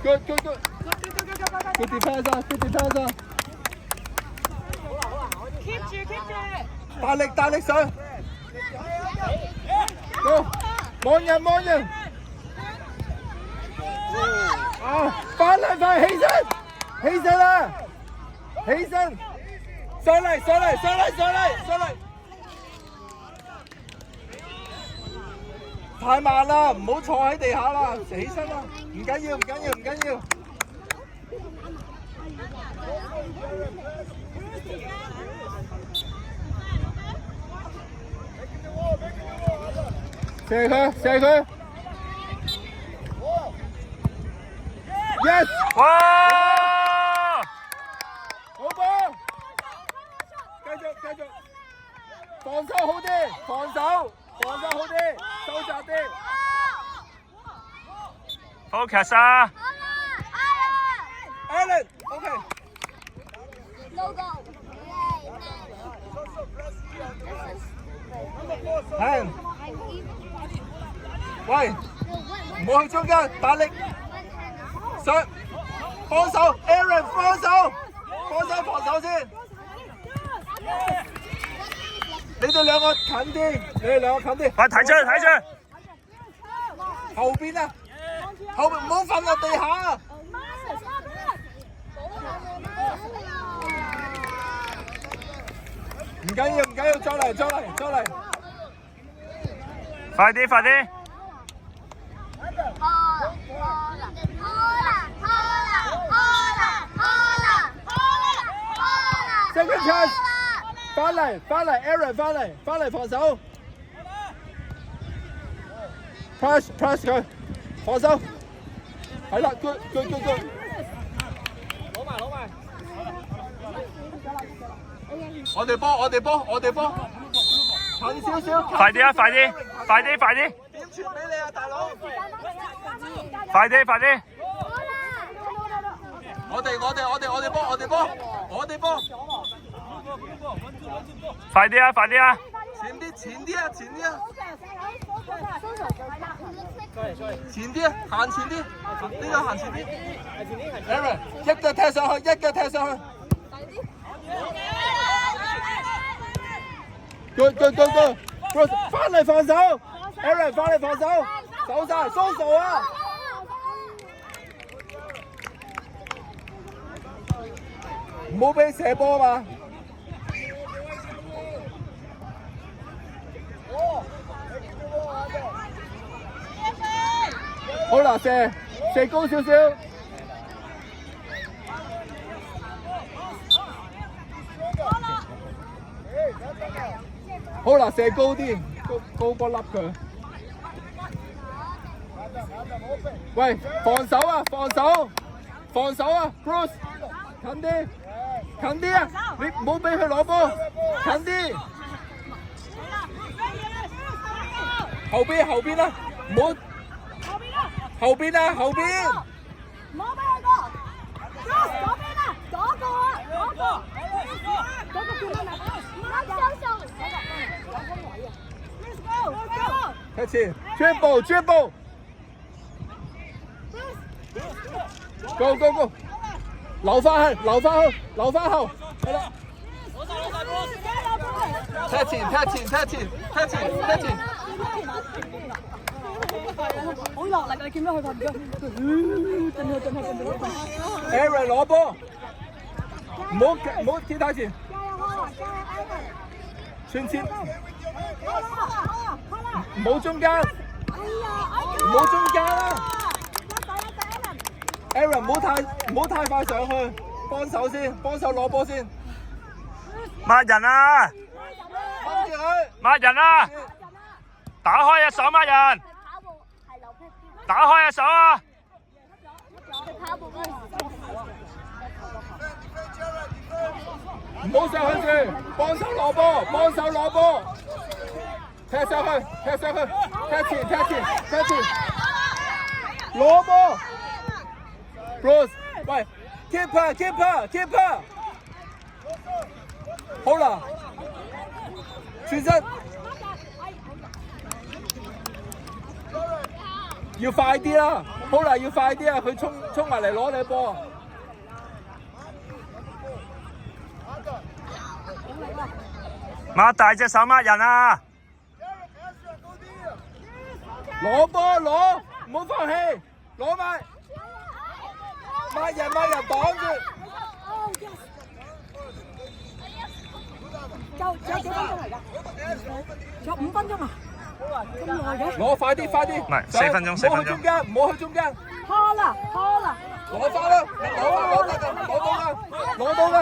Good defense 啊 ，good defense 啊。keep 住。大力上。Go， 望人。啊，快起身啦！起身，上嚟！太慢啦，唔好坐喺地下啦，起身啦，唔緊要。射佢 ！Yes！ 哇！好波！繼續，防守好啲，防守好啲，收窄啲。Focus 啊 ！Allen，OK。Hand。喂，唔好去中間，大力上，幫手 ，Aaron 幫手防守先。你哋兩個近啲，快睇出，後邊啊，後邊唔好瞓落地下。唔緊要，再嚟。快啲！ Second chance， 翻嚟 ，Aaron 翻嚟防守 ，press 佢，防守，係啦 ，good， 攞埋，我哋波，近少少，快啲！點傳俾你啊，大佬？快啲！我哋波，快啲啊！前啲啊！前啲啊，行前啲，呢個行前啲。Aaron 一腳踢上去。Good， 翻嚟防守 ，Aaron 翻嚟防守，走晒，鬆手啊！唔好俾射波嘛。好啦，射高少少。好啦，射高啲，高波笠佢。喂，防守啊 ，Bruce， 近啲啊！你唔好俾佢攞波，近啲。後邊啦，唔好。後邊。唔好俾佢過。左邊啊，嗰個叫咩名？開始 ，dribble， go， 留翻後，係啦。踢前，好落力啊！你見到佢發唔發？進去。Aaron 攞波，唔好企太前。傳前，唔好中間啦。Aaron 唔好太快上去，幫手攞波先。抹人啊！打開隻手抹人！打開隻手啊！唔好上去住，幫手攞波，踢上去，踢前，攞波 ，Bruce， 喂 ，keeper， 好啦，轉身要快啲啦，好啦，要快啲啊！佢衝埋嚟攞你波。擘大隻手掹人啊！攞波攞，唔好放棄，攞埋，掹人擋住。仲有幾分鐘嚟㗎？仲有5分鐘啊！咁耐嘅？攞快啲！唔係4分鐘，4分鐘。唔好去中間。拖啦！攞翻啦！攞到啦！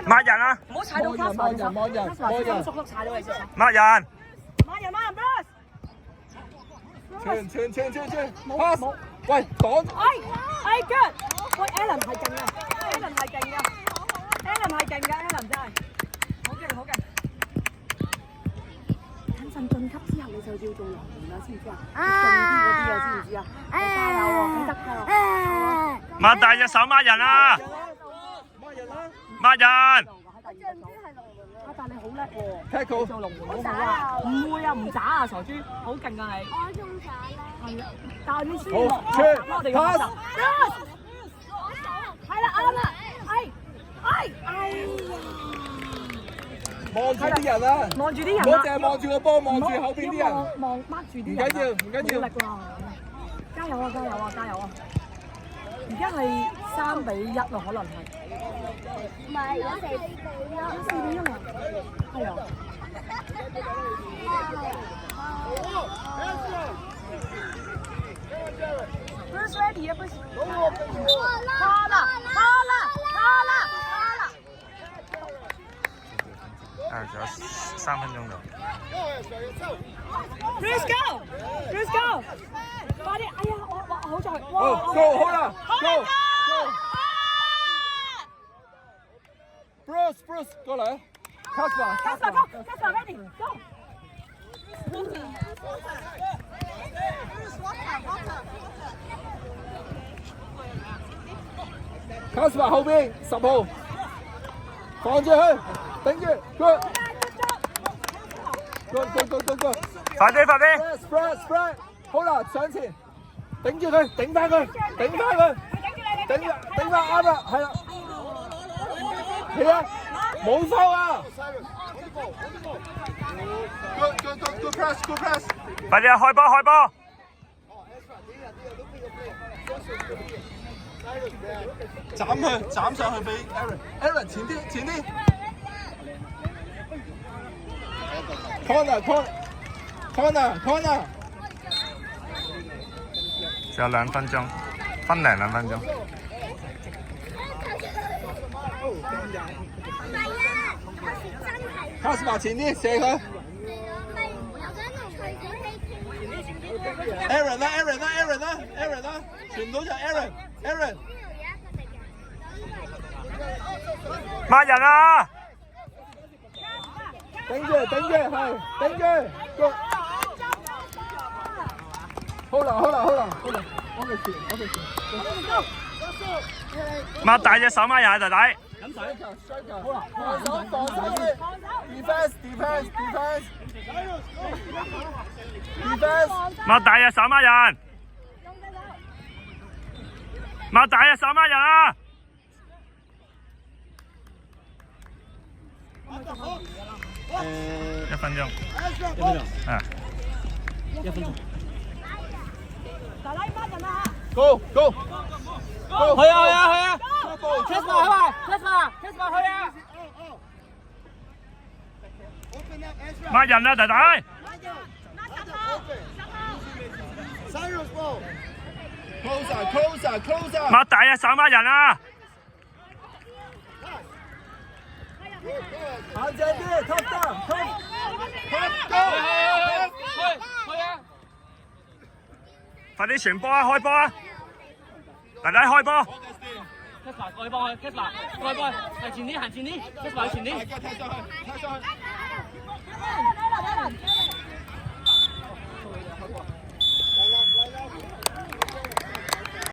抹人啊！唔好踩到 Kasper， 摸人Kasper 熟踩到你先。抹人。抹人 ，Bruce。傳 pass， 喂擋！哎 good， 喂 Allen 係勁嘅 ，Allen 係勁，Allen 真係好勁。等陣晉級之後你就要做龍門啦，知唔知啊？勁啲嗰啲啊，知唔知啊？加油喎，記得加油。擘大隻手抹人啊！抹人。但你好叻喎 ，tackle 做龍門好啊！唔會啊，唔渣啊，傻豬，好勁啊你！我仲渣咧。係啊，但係你輸好喎，我哋嘅學習。係啦，啱啦，哎呀！望住啲人啊！望住啲人啊！唔好淨係望住個波，望住後邊啲人。望掹住啲人。唔緊要。努力啦！加油啊！而家係3-1啊，可能係。唔係，我4-1。4-1啊！係啊。Bruce ready 啊，Bruce。好啦。仲有3分鐘度。Bruce go！快啲！哎呀，我好在。Go 好啦 ，Go！ Bruce 過嚟 ，Kasper ready go！ Kasper 後邊10號，放住佢，頂住 ，Good！ 快啲！ Spread！ 好啦，上前，頂住佢，頂翻佢，頂翻啱啦，係啦，係啊，冇收啊 ！Good press！ 快啲啊！開波！斬上去俾 Aaron 前啲 Corner！ 仲有2分鐘，分零2分鐘。Kasper 前啲射佢 ，Aaron 啦，傳到就 Aaron。抹人啊！頂住，係頂住。好啦，安佢前。擘大隻手抹人啊，弟弟。好啦，防守，defense。擘大隻手抹人。擘大隻手抹人啊！1分鐘。啊。1分鐘。大拉孖人啊 ！Go！ 去啊 ！Kasper 去啊！抹人啊，弟弟。Closer！ 擘大隻手抹人啊！行正啲 ，top down，快啲傳波啊！開波啊！弟弟開波。Kasper 過去幫佢 ，Kasper 過去，行前啲 ，Kasper 前啲。踢上去。